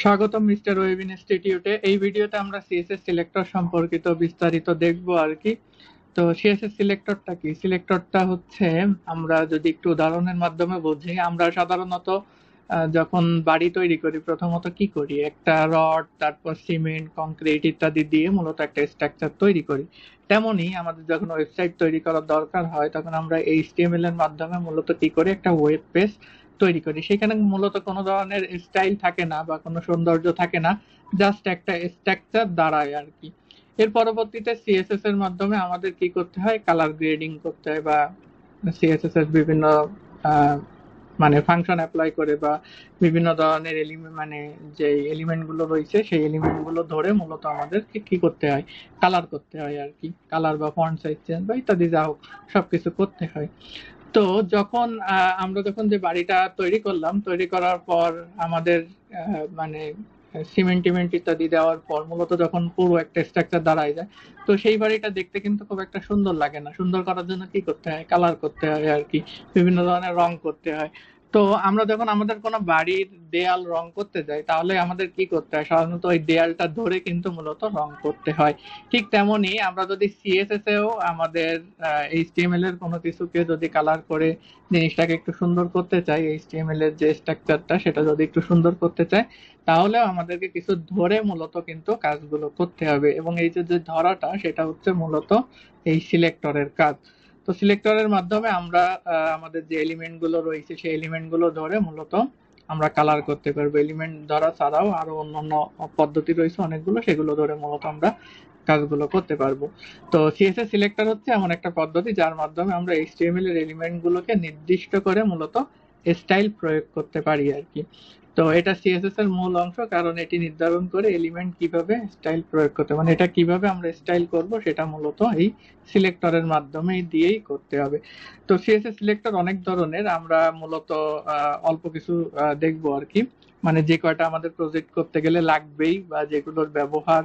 স্বাগতম mister web ইনস্টিটিউটে। এই ভিডিওতে আমরা সিএসএস সিলেক্টর সম্পর্কিত বিস্তারিত দেখবো আর কি। তো সিএসএস সিলেক্টরটা কি? সিলেক্টরটা হচ্ছে, আমরা যদি একটু উদাহরণের মাধ্যমে বুঝি, আমরা সাধারণত যখন বাড়ি তৈরি করি প্রথমত কি করি, একটা রড, তারপর সিমেন্ট, কংক্রিট ইত্যাদি দিয়ে মূলত একটা স্ট্রাকচার তৈরি করি। তেমনি আমাদের যখন ওয়েবসাইট তৈরি করার দরকার হয় তখন আমরা এইচটিএমএল এর মাধ্যমে মূলত কি করি, একটা ওয়েব পেজ তৈরি করি। সেখানে মূলত কোনো ধরনের স্টাইল থাকে না বা কোনো সৌন্দর্য থাকে না, জাস্ট একটা স্ট্রাকচার দাঁড়ায় আর কি। এর পরবর্তীতে সিএসএস এর মাধ্যমে আমাদের কি করতে হয়, কালার গ্রেডিং করতে হয়, বা সিএসএস এর বিভিন্ন আহ, মানে ফাংশন অ্যাপ্লাই করে বা বিভিন্ন ধরনের এলিমেন্ট, মানে যে এলিমেন্ট গুলো রয়েছে সেই এলিমেন্ট গুলো ধরে মূলত আমাদেরকে কি করতে হয়, কালার করতে হয় আর কি। কালার বা ফন্ট সাইজ চেঞ্জ বা ইত্যাদি যা হোক সবকিছু করতে হয়। তো যখন আমরা যখন যে বাড়িটা তৈরি করলাম, তৈরি করার পর আমাদের মানে সিমেন্ট টিমেন্ট ইত্যাদি দেওয়ার পর মূলত যখন পুরো একটা স্ট্রাকচার দাঁড়ায় যায়, তো সেই বাড়িটা দেখতে কিন্তু খুব একটা সুন্দর লাগে না। সুন্দর করার জন্য কি করতে হয়, কালার করতে হয় আর কি, বিভিন্ন ধরনের রং করতে হয়। তো আমরা যখন আমাদের কোনো বাড়ির দেয়াল রং করতে যাই তাহলে আমাদের কি করতে হয়, সাধারণত ওই দেয়ালটা ধরে কিন্তু মূলত রং করতে হয়। ঠিক তেমনি আমরা যদি সিএসএস এও আমাদের এইচটিএমএল এর কোনো কিছুকে যদি কালার করে জিনিসটাকে একটু সুন্দর করতে চাই, এইচটিএমএল এর যে স্ট্রাকচারটা সেটা যদি একটু সুন্দর করতে চাই, তাহলেও আমাদেরকে কিছু ধরে মূলত কিন্তু কাজগুলো করতে হবে। এবং এই যে যে ধরাটা, সেটা হচ্ছে মূলত এই সিলেক্টরের কাজ। তো সিলেক্টরের মাধ্যমে আমরা আমাদের যে এলিমেন্ট গুলো রয়েছে সেই এলিমেন্ট গুলো ধরে মূলত আমরা কালার করতে পারবো। এলিমেন্ট ধরা ছাড়াও আরো অন্যান্য পদ্ধতি রয়েছে অনেকগুলো, সেগুলো ধরে মূলত আমরা কাজগুলো করতে পারবো। তো সিএসএস সিলেক্টর হচ্ছে এমন একটা পদ্ধতি যার মাধ্যমে আমরা এইচটিএমএল এর এলিমেন্ট গুলোকে নির্দিষ্ট করে মূলত স্টাইল প্রয়োগ করতে পারি আর কি। তো এটা সিএসএস এর মূল অংশ, কারণ এটি নির্ধারণ করে এলিমেন্ট কিভাবে স্টাইল প্রয়োগ করতে, মানে এটা কিভাবে আমরা স্টাইল করব সেটা মূলত এই সিলেক্টরের মাধ্যমে দিয়েই করতে হবে। তো সিএসএস সিলেক্টর অনেক ধরনের, আমরা মূলত অল্প কিছু দেখবো আর কি। মানে যে কয়টা আমাদের প্রজেক্ট করতে গেলে লাগবেই বা যেগুলোর ব্যবহার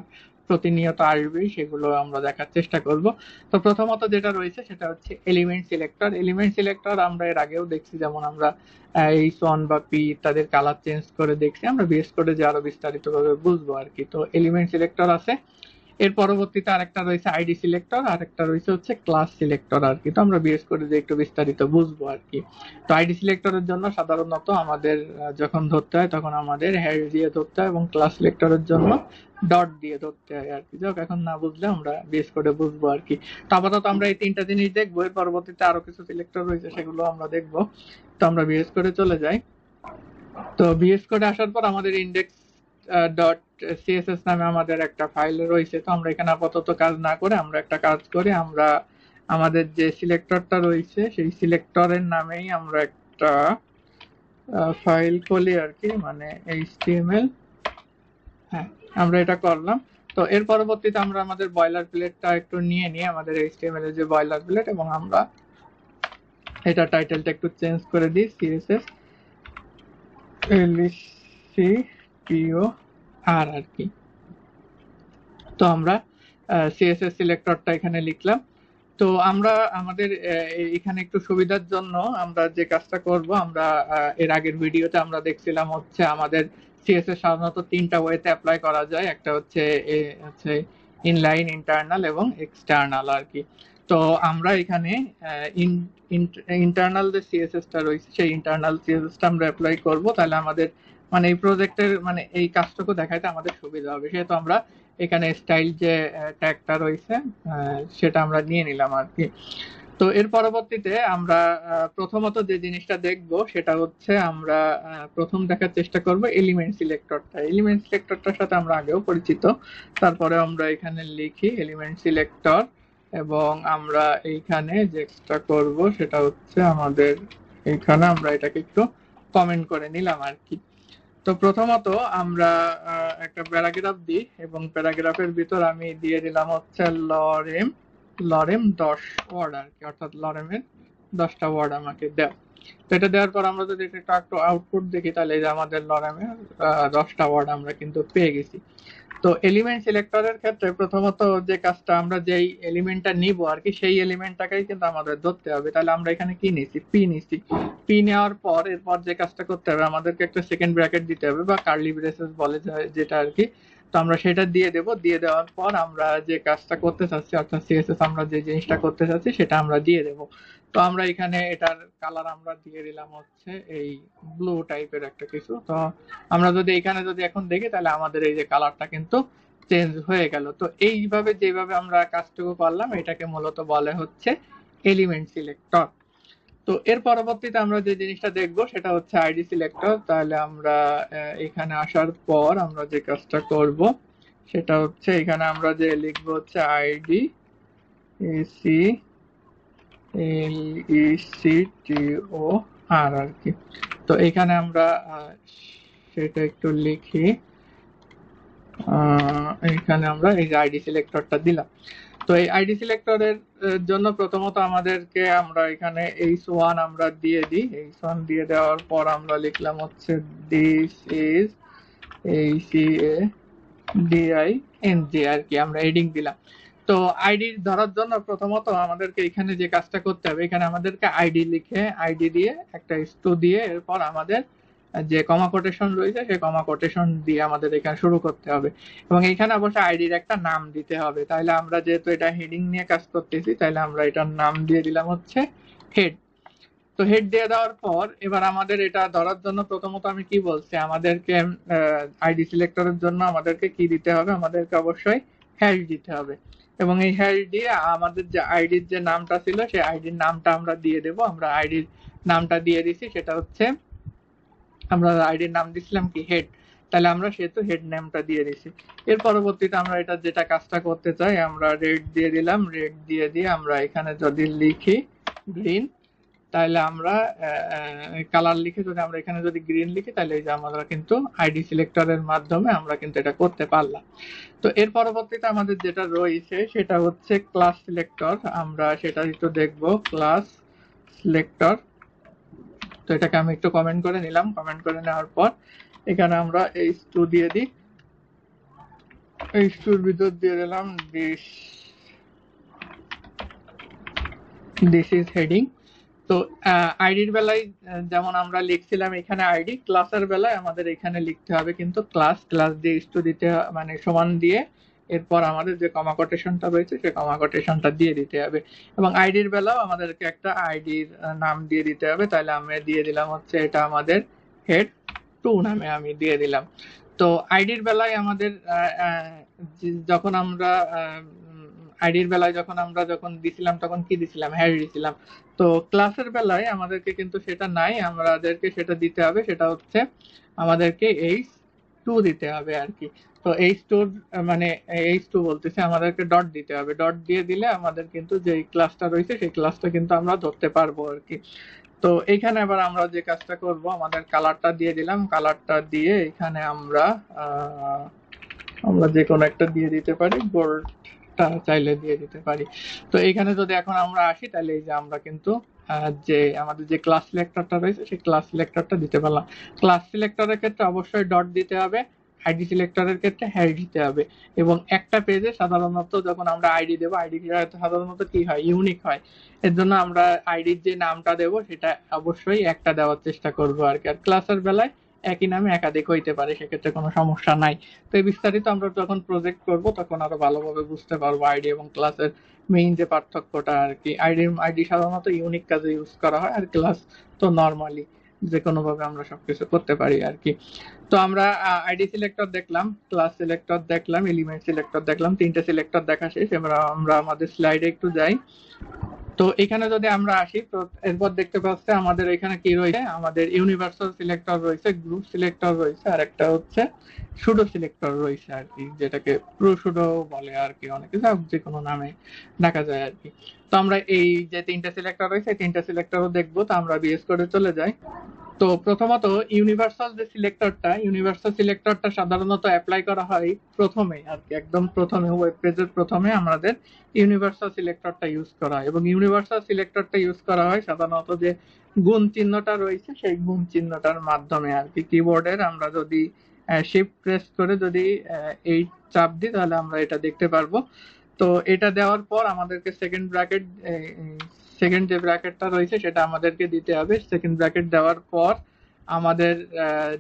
প্রতিনিয়ত আসবেই সেগুলো আমরা দেখার চেষ্টা করব। তো প্রথমত যেটা রয়েছে সেটা হচ্ছে এলিমেন্ট সিলেক্টর। এলিমেন্ট সিলেক্টর আমরা এর আগেও দেখছি, যেমন আমরা এইচ1 বা পি ইত্যাদির কালার চেঞ্জ করে দেখছি। আমরা বিশেষ করে যে আরো বিস্তারিত ভাবে বুঝবো আর কি। তো এলিমেন্ট সিলেক্টর আছে, এর পরবর্তীতে আরেকটা রয়েছে আইডি সিলেক্টর, আর একটা রয়েছে হচ্ছে ক্লাস সিলেক্টর আর কি। তো আমরা বিশেষ করে যে একটু বিস্তারিত বুঝবো আর কি। তো আইডি সিলেক্টরের জন্য সাধারণত আমাদের যখন ধরতে হয় তখন আমাদের হ্যাশ দিয়ে ধরতে হয়, এবং ক্লাস সিলেক্টরের জন্য ডট দিয়ে ধরতে হয় আর কি। যাক, এখন না বুঝলে আমরা বিশেষ করে বুঝবো আর কি। তো আপাতত আমরা এই তিনটা জিনিস দেখবো, এর পরবর্তীতে আরো কিছু সিলেক্টর রয়েছে সেগুলো আমরা দেখবো। তো আমরা বিশেষ করে চলে যাই। তো বিএস কোডে আসার পর আমাদের ইন্ডেক্স ডট সিএসএস নামে আমাদের একটা ফাইল রয়েছে। তো আমরা এখানে আপাতত কাজ না করে আমরা একটা কাজ করি, আমরা আমাদের যে সিলেক্টরটা রয়েছে সেই সিলেক্টরের নামেই আমরা একটা ফাইল খুলি আর কি, মানে এইচটিএমএল। হ্যাঁ, আমরা এটা করলাম। তো এর পরবর্তীতে আমরা আমাদের বয়লার প্লেটটা একটু নিয়ে নিই, আমাদের এইচটিএমএল এর যে বয়লার প্লেট, এবং আমরা এটা টাইটেলটা একটু চেঞ্জ করে দিই, সিএসএস এলসিপিও আর আর কি। তো আমরা সিএসএস সিলেক্টরটা এখানে লিখলাম। তো আমরা আমাদের এখানে একটু সুবিধার জন্য আমরা যে কাজটা করব, আমরা এর আগের ভিডিওতে আমরা দেখছিলাম হচ্ছে আমাদের সিএসএস সাধারণত তিনটা ওয়েতে অ্যাপ্লাই করা যায়। একটা হচ্ছে হচ্ছে ইনলাইন, ইন্টারনাল এবং এক্সটার্নাল আর কি। তো আমরা এখানে ইন্টারনাল যে সিএসএসটা রয়েছে সেই ইন্টারনাল সিএসএসটা আমরা অ্যাপ্লাই করব, তাহলে আমাদের মানে এই প্রজেক্টের মানে এই কাজটুকু দেখাইতে আমাদের সুবিধা হবে। সেহেতু আমরা এখানে স্টাইল যে ট্যাগটা রয়েছে সেটা আমরা নিয়ে নিলাম আর কি। তো এর পরবর্তীতে আমরা প্রথমত যে জিনিসটা দেখব সেটা হচ্ছে, আমরা প্রথম দেখার চেষ্টা করব এলিমেন্ট সিলেক্টরটা। এলিমেন্ট সিলেক্টরটার সাথে আমরা আগেও পরিচিত, তারপরে আমরা এখানে লিখি এলিমেন্ট সিলেক্টর, এবং আমরা এইখানে যেটা করব সেটা হচ্ছে আমাদের এইখানে আমরা এটাকে একটু কমেন্ট করে নিলাম আর কি। তো প্রথমত আমরা একটা প্যারাগ্রাফ দিই, এবং প্যারাগ্রাফের ভিতর আমি দিয়ে দিলাম হচ্ছে লরেম, লরেম 10 ওয়ার্ড আর কি, অর্থাৎ লরেমের 10টা ওয়ার্ড আমাকে দাও। তো এটা দেওয়ার পর আমরা যদি এটা একটু আউটপুট দেখি, তাহলে যে আমাদের লরেমের 10টা ওয়ার্ড আমরা কিন্তু পেয়ে গেছি। তো এলিমেন্ট সিলেক্টরের ক্ষেত্রে প্রথমত যে কাজটা, আমরা যেই এলিমেন্টটা নিব আর কি, সেই এলিমেন্টটাকেই কিন্তু আমাদের ধরতে হবে। তাহলে আমরা এখানে কি নিছি, পি নিছি। পি নেওয়ার পর এরপর যে কাজটা করতে হবে, আমাদেরকে একটা সেকেন্ড ব্র্যাকেট দিতে হবে বা কার্লি ব্রেসেস বলে যেটা আর কি। তো আমরা সেটা দিয়ে দেব। দিয়ে দেওয়ার পর আমরা যে কাজটা করতে চাচ্ছি, অর্থাৎ সিএসএস আমরা যে জিনিসটা করতে চাচ্ছি সেটা আমরা দিয়ে দেব। তো আমরা এখানে এটার কালার আমরা দিয়ে দিলাম হচ্ছে এই ব্লু টাইপের একটা কিছু। তো আমরা যদি এখানে যদি এখন দেখি, তাহলে আমাদের এই যে কালারটা কিন্তু চেঞ্জ হয়ে গেল। তো এইভাবে যেভাবে আমরা কাজটুকু করলাম, এটাকে মূলত বলে হচ্ছে এলিমেন্ট সিলেক্টর। তো এর পরবর্তীতে আমরা যে জিনিসটা দেখব সেটা হচ্ছে আইডি সিলেক্টর। তাহলে আমরা এখানে আসার পর আমরা যে কাজটা করব সেটা হচ্ছে, এখানে আমরা যে লিখব হচ্ছে আইডি এসি এল ই সি টি ও আর আর কি। তো এখানে আমরা সেটা একটু লিখি। এখানে আমরা এই যে আইডি সিলেক্টরটা দিলাম। তো এই আইডি সিলেক্টরের জন্য প্রথমত আমাদেরকে আমরা এখানে h1 আমরা দিয়ে দিই। h1 দিয়ে দেওয়ার পর আমরা লিখলাম হচ্ছে দিস ইজ ACADING আর কি, আমরা হেডিং দিলাম। তো আইডি ধরার জন্য প্রথমত আমাদেরকে এখানে যে কাজটা করতে হবে, এখানে আমাদেরকে আইডি লিখে, আইডি দিয়ে একটা স্টু দিয়ে, এরপর আমাদের যে কমা কোটেশন রয়েছে সেই কমা কোটেশন দিয়ে আমাদের এখানে শুরু করতে হবে। এবং এখানে অবশ্যই আইডির একটা নাম দিতে হবে। তাহলে আমরা যেহেতু এটা হেডিং নিয়ে কাজ করতেছি, তাহলে আমরা এটার নাম দিয়ে দিলাম হচ্ছে হেড। তো হেড দিয়ে দেওয়ার পর এবার আমাদের এটা ধরার জন্য প্রথমত আমি কি বলছি, আমাদেরকে আইডি সিলেক্টরের জন্য আমাদেরকে কি দিতে হবে, আমাদেরকে অবশ্যই হ্যাশ দিতে হবে। এবং এই হ্যাশ দিয়ে আমাদের যে আইডির যে নামটা ছিল সেই আইডির নামটা আমরা দিয়ে দেব। আমরা আইডির নামটা দিয়ে দিছি, সেটা হচ্ছে আমরা আইডির নাম দিছিলাম কি হেড। তাহলে আমরা সেহেতু হেড নেমটা দিয়ে দিছি। এর পরবর্তীতে আমরা এটা যেটা কাজটা করতে চাই, আমরা রেড দিয়ে দিলাম। রেড দিয়ে দিয়ে আমরা এখানে যদি লিখি গ্রিন, তাহলে আমরা কালার লিখে যদি আমরা এখানে যদি গ্রিন লিখি, তাহলে এই যে আমরা কিন্তু আইডি সিলেক্টরের মাধ্যমে আমরা কিন্তু এটা করতে পারলাম। তো এর পরবর্তীতে আমাদের যেটা রয়েছে সেটা হচ্ছে ক্লাস সিলেক্টর। আমরা সেটা একটু দেখব, ক্লাস সিলেক্টর। তো এটাকে আমি একটু কমেন্ট করে নিলাম। কমেন্ট করে নেওয়ার পর এখানে আমরা h2 দিয়ে দিই। h2 এর ভিতর দিয়ে দিলাম দিস ইজ হেডিং। তো আইডির বেলায় যেমন আমরা লিখছিলাম এখানে আইডি, ক্লাসের বেলায় আমাদের এখানে লিখতে হবে কিন্তু ক্লাস। ক্লাস দিয়ে h2 দিতে মানে সমান দিয়ে, এরপর আমাদের যে কমা কোটেশনটা রয়েছে সেই কমা কোটেশনটা দিয়ে দিতে হবে। এবং আইডির বেলাও আমাদেরকে একটা আইডির নাম দিয়ে দিতে হবে। তাহলে আমি দিয়ে দিলাম হচ্ছে এটা আমাদের হেড 2 নামে আমি দিয়ে দিলাম। তো আইডির বেলায় আমাদের যখন আমরা আইডির বেলায় যখন দিছিলাম তখন কি দিছিলাম, হ্যাশ দিছিলাম। তো ক্লাসের বেলায় আমাদেরকে কিন্তু সেটা নাই, আমাদেরকে সেটা দিতে হবে। সেটা হচ্ছে আমাদেরকে h2 দিতে হবে আর কি। তো h2 মানে h2 বলতেছে, আমাদেরকে ডট দিতে হবে। ডট দিয়ে দিলে আমাদের কিন্তু যে ক্লাসটা রয়েছে সেই ক্লাসটা কিন্তু আমরা ধরতে পারবো আর কি। তো এইখানে আবার আমরা যে কাজটা করব, আমাদের কালারটা দিয়ে দিলাম। কালারটা দিয়ে এখানে আমরা যে কোনো একটা দিয়ে দিতে পারি, গোল্ডটা চাইলে দিয়ে দিতে পারি। তো এখানে যদি এখন আমরা আসি, তাহলে এই যে আমরা কিন্তু যে আমাদের যে ক্লাস সিলেক্টরটা রয়েছে সেই ক্লাস সিলেক্টরটা দিতে পারলাম। ক্লাস সিলেক্টরের ক্ষেত্রে অবশ্যই ডট দিতে হবে, আইডি সিলেক্টরের ক্ষেত্রে হ্যাশ দিতে হবে। এবং একটা পেজে সাধারণত যখন আমরা আইডি দেবো, আইডি সাধারণত কি হয়, ইউনিক হয়। এর জন্য আমরা আইডির যে নামটা দেবো সেটা অবশ্যই একটা দেওয়ার চেষ্টা করবো আর কি। আর ক্লাসের বেলায় একই নামে একাধিক হইতে পারে, সেক্ষেত্রে কোনো সমস্যা নাই। তো এই বিস্তারিত আমরা যখন প্রজেক্ট করব তখন আরো ভালোভাবে বুঝতে পারবো আইডি এবং ক্লাসের মেইন যে পার্থক্যটা আর কি। আইডি সাধারণত ইউনিক কাজে ইউজ করা হয়, আর ক্লাস তো নর্মালি যে কোনো ভাবে আমরা সবকিছু করতে পারি আর কি। তো আমরা আইডি সিলেক্টর দেখলাম, ক্লাস সিলেক্টর দেখলাম, এলিমেন্ট সিলেক্টর দেখলাম, তিনটে সিলেক্টর দেখা শেষ। এবার আমরা আমাদের স্লাইডে একটু যাই। তো এখানে যদি আমরা আসি, তো এরপর দেখতে পাচ্ছি আমাদের এখানে কি রয়েছে, আমাদের ইউনিভার্সাল সিলেক্টর রয়েছে, গ্রুপ সিলেক্টর রয়েছে, আর একটা হচ্ছে সুডো সিলেক্টর রয়েছে আর কি, যেটাকে প্রো সুডো বলে আর কি, অনেকে যে কোনো নামে ডাকা যায় আর কি। তো আমরা এই যে তিনটা সিলেক্টর রয়েছে, তিনটা সিলেক্টরও দেখবো। তো আমরা বিএস করে চলে যাই। তো প্রথমত ইউনিভার্সাল যে ইউনিভার্সাল সিলেক্টরটা সাধারণত অ্যাপ্লাই করা হয় প্রথমে আর কি, একদম প্রথমে ওয়েব পেজের প্রথমে আমাদের ইউনিভার্সাল সিলেক্টরটা ইউজ করা হয়। এবং ইউনিভার্সাল সিলেক্টরটা ইউজ করা হয় সাধারণত যে গুণ চিহ্নটা রয়েছে সেই গুণ চিহ্নটার মাধ্যমে আর কি। কিবোর্ডের আমরা যদি শিফট প্রেস করে যদি এই চাপ দিই তাহলে আমরা এটা দেখতে পারবো। তো এটা দেওয়ার পর আমাদেরকে সেকেন্ড যে ব্র্যাকেটটা রয়েছে সেটা আমাদেরকে দিতে হবে। সেকেন্ড ব্র্যাকেট দেওয়ার পর আমাদের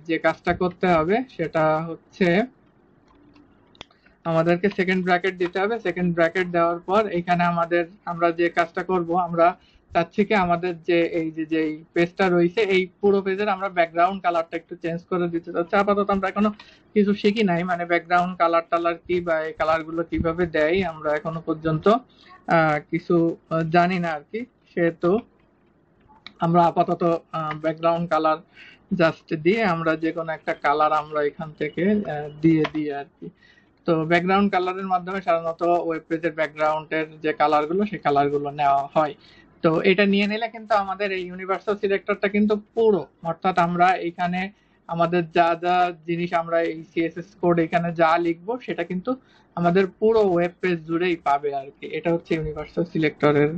যে কাজটা করতে হবে সেটা হচ্ছে আমাদেরকে সেকেন্ড ব্র্যাকেট দিতে হবে। সেকেন্ড ব্র্যাকেট দেওয়ার পর এখানে আমরা যে কাজটা করব, আমরা চাচ্ছি কি আমাদের যে এই যে পেজটা রয়েছে এই পুরো পেজের আমরা ব্যাকগ্রাউন্ড কালারটা একটু চেঞ্জ করে দিতে চাচ্ছি। আপাতত আমরা এখনো কিছু শিখি নাই, মানে ব্যাকগ্রাউন্ড কালার কি বা এই কালার গুলো কিভাবে দেয় আমরা এখনো পর্যন্ত কিছু জানি না আর কি। সেহেতু আমরা আপাতত ব্যাকগ্রাউন্ড কালার জাস্ট দিয়ে আমরা যে কোনো একটা কালার আমরা এখান থেকে দিয়ে দিই আর কি। তো ব্যাকগ্রাউন্ড কালারের মাধ্যমে সাধারণত ওয়েব পেজের ব্যাকগ্রাউন্ডের যে কালারগুলো সেই কালারগুলো নেওয়া হয়। তো এটা নিয়ে নিলে কিন্তু আমাদের এই ইউনিভার্সাল সিলেক্টরটা কিন্তু পুরো, অর্থাৎ আমরা এখানে আমাদের যা যা জিনিস আমরা এই সিএসএস কোড এখানে যা লিখবো সেটা কিন্তু আমাদের পুরো ওয়েব পেজ জুড়েই পাবে আর কি। এটা হচ্ছে ইউনিভার্সাল সিলেক্টরের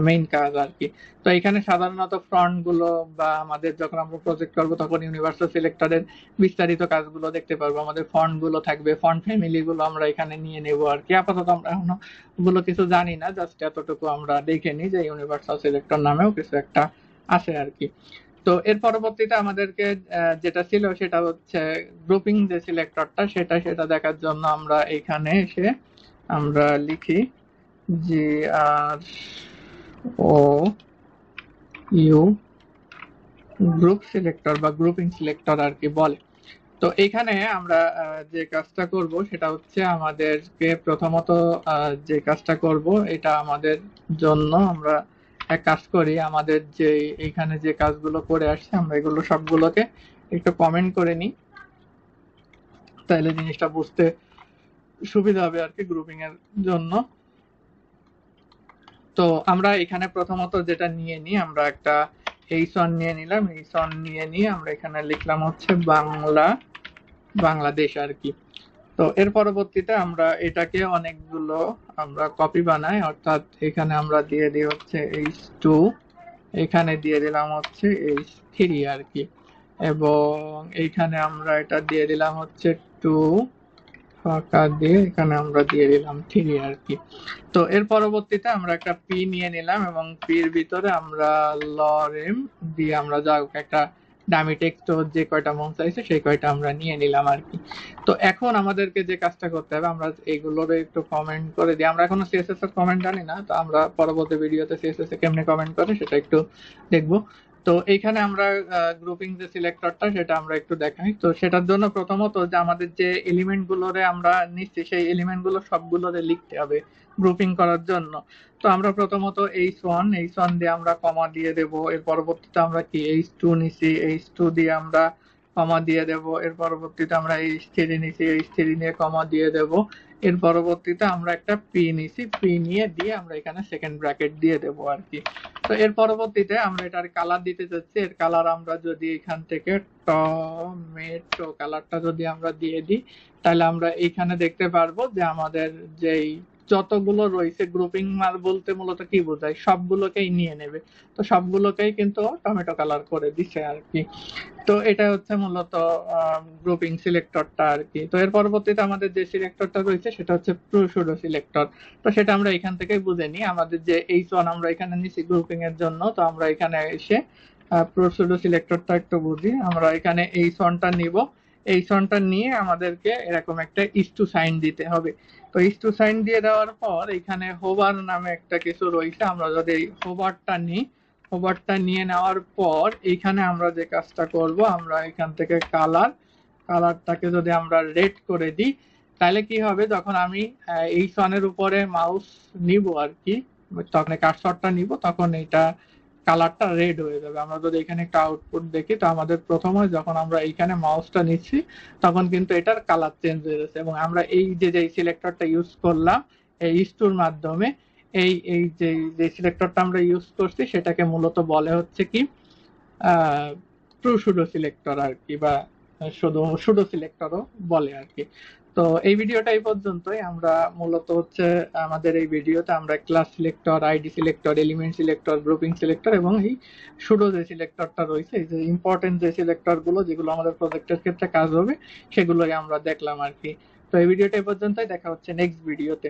মেইন কাজ আর কি। তো এখানে সাধারণত ফ্রন্ট গুলো বা আমাদের যখন আমরা প্রজেক্ট করবো তখন ইউনিভার্সাল সিলেক্টরের বিস্তারিত কাজগুলো দেখতে পারবো। আমাদের ফন্ট গুলো থাকবে, ফন্ট ফ্যামিলি গুলো আমরা এখানে নিয়ে নেবো আর কি। আপাতত আমরা এখনো ওগুলো কিছু জানি না, জাস্ট এতটুকু আমরা দেখে নিই যে ইউনিভার্সাল সিলেক্টর নামেও কিছু একটা আছে আর কি। তো এর পরবর্তীতে আমাদেরকে যেটা ছিল সেটা হচ্ছে গ্রুপিং যে সিলেক্টরটা সেটা দেখার জন্য আমরা এখানে এসে আমরা লিখি GR O U, group selector বা গ্রুপিং সিলেক্টর আর কি বলে। তো এখানে আমরা যে কাজটা করব সেটা হচ্ছে আমাদেরকে প্রথমত যে কাজটা করব এটা আমাদের জন্য আমরা এক কাজ করি, আমাদের যে এইখানে যে কাজগুলো করে আসছে আমরা এগুলো সবগুলোকে একটু কমেন্ট করে নিই, তাহলে জিনিসটা বুঝতে সুবিধা হবে আর কি গ্রুপিং এর জন্য। তো আমরা এখানে প্রথমত যেটা নিয়ে নিই, আমরা একটা এইসন নিয়ে নিলাম। এইসন নিয়ে নিয়ে আমরা এখানে লিখলাম হচ্ছে বাংলাদেশ আর কি। তো এর পরবর্তীতে আমরা এটাকে অনেকগুলো আমরা কপি বানাই, অর্থাৎ এখানে আমরা দিয়ে দিই হচ্ছে H2, এখানে দিয়ে দিলাম হচ্ছে H3 আর কি, এবং এইখানে আমরা এটা দিয়ে দিলাম হচ্ছে 2 ফাঁকা দিয়ে এখানে আমরা দিয়ে দিলাম 3 আর কি। তো এর পরবর্তীতে আমরা একটা পি নিয়ে নিলাম এবং পির ভিতরে আমরা লরেম দিয়ে আমরা যা একটা ডামি টেক্সট যে কয়টা মন চাইছে সেই কয়টা আমরা নিয়ে নিলাম আর কি। তো এখন আমাদেরকে যে কাজটা করতে হবে, আমরা এইগুলোর একটু কমেন্ট করে দিই। আমরা এখনো সিএসএস এর কমেন্ট জানি না, তো আমরা পরবর্তী ভিডিওতে সিএসএস এ কেমনে কমেন্ট করে সেটা একটু দেখবো। তো এইখানে আমরা গ্রুপিং যে সিলেক্টরটা সেটা আমরা একটু দেখাই। তো সেটার জন্য প্রথমত যে আমাদের যে এলিমেন্ট গুলোরে আমরা নিচ্ছি সেই এলিমেন্ট গুলো সবগুলোরে লিখতে হবে গ্রুপিং করার জন্য। তো আমরা প্রথমত H1 দিয়ে আমরা কমা দিয়ে দেব। এর পরবর্তীতে আমরা কি H2 নিছি, H2 দিয়ে আমরা কমা দিয়ে দেব। এর পরবর্তীতে আমরা H3 নিছি, H3 নিয়ে কমা দিয়ে দেব। এর পরবর্তীতে আমরা একটা পি নিছি, পি নিয়ে দিয়ে আমরা এখানে সেকেন্ড ব্র্যাকেট দিয়ে দেব আর কি। তো এর পরবর্তীতে আমরা এটার কালার দিতে চাচ্ছি। এর কালার আমরা যদি এখান থেকে টমেটো কালারটা যদি আমরা দিয়ে দিই তাহলে আমরা এইখানে দেখতে পারবো যে আমাদের যেই যতগুলো রয়েছে গ্রুপিং মাল বলতে মূলত কি বোঝায়, সবগুলোকেই নিয়ে নেবে। তো সবগুলোকেই কিন্তু টমেটো কালার করে দিছে আর কি। তো এটা হচ্ছে মূলত গ্রুপিং সিলেক্টরটা আর কি। তো এর পরবর্তীতে আমাদের যে সিলেক্টরটা রয়েছে সেটা হচ্ছে প্রোসুডো সিলেক্টর। তো সেটা আমরা এখান থেকেই বুঝে নিই। আমাদের যে H1 আমরা এখানে নিছি গ্রুপিং এর জন্য, তো আমরা এখানে এসে প্রোসুডো সিলেক্টরটা একটু বুঝি। আমরা এখানে H1টা নিব, H1টা নিয়ে আমাদেরকে এরকম একটা ইস্টু সাইন দিতে হবে। তো ইস্টু সাইন দিয়ে দেওয়ার পর এখানে হোভার নামে একটা কিছু রয়েছে, আমরা যদি হোভারটা নিই, হোভারটা নিয়ে নেওয়ার পর এইখানে আমরা যে কাজটা করব, আমরা এখান থেকে কালারটাকে যদি আমরা রেড করে দিই তাহলে কি হবে, যখন আমি এই সনের উপরে মাউস নিব আর কি, তখন কার্সরটা নিব তখন এটা কালারটা রেড হয়ে যাবে। আমরা যদি এখানে একটা আউটপুট দেখি তো আমাদের প্রথমে যখন আমরা এইখানে মাউসটা নিচ্ছি তখন কিন্তু এটার কালার চেঞ্জ হয়ে যাচ্ছে, এবং আমরা এই যে সিলেক্টরটা ইউজ করলাম এই ইস্টুর মাধ্যমে, এই যে সিলেক্টরটা আমরা ইউজ করছি সেটাকে মূলত বলে হচ্ছে কি ট্রু সুডো সিলেক্টর আর কি, বা শুধু সুডো সিলেক্টরও বলে আর কি। তো এই ভিডিওটা এই পর্যন্তই। আমরা মূলত হচ্ছে আমাদের এই ভিডিওতে আমরা class selector, ID selector, element selector, grouping selector এবং এই সুডো যে সিলেক্টরটা রয়েছে, এই যে ইম্পর্টেন্ট যে সিলেক্টর গুলো যেগুলো আমাদের প্রজেক্টের ক্ষেত্রে কাজ হবে সেগুলোই আমরা দেখলাম আর কি। তো এই ভিডিওটা এই পর্যন্তই, দেখা হচ্ছে নেক্সট ভিডিওতে।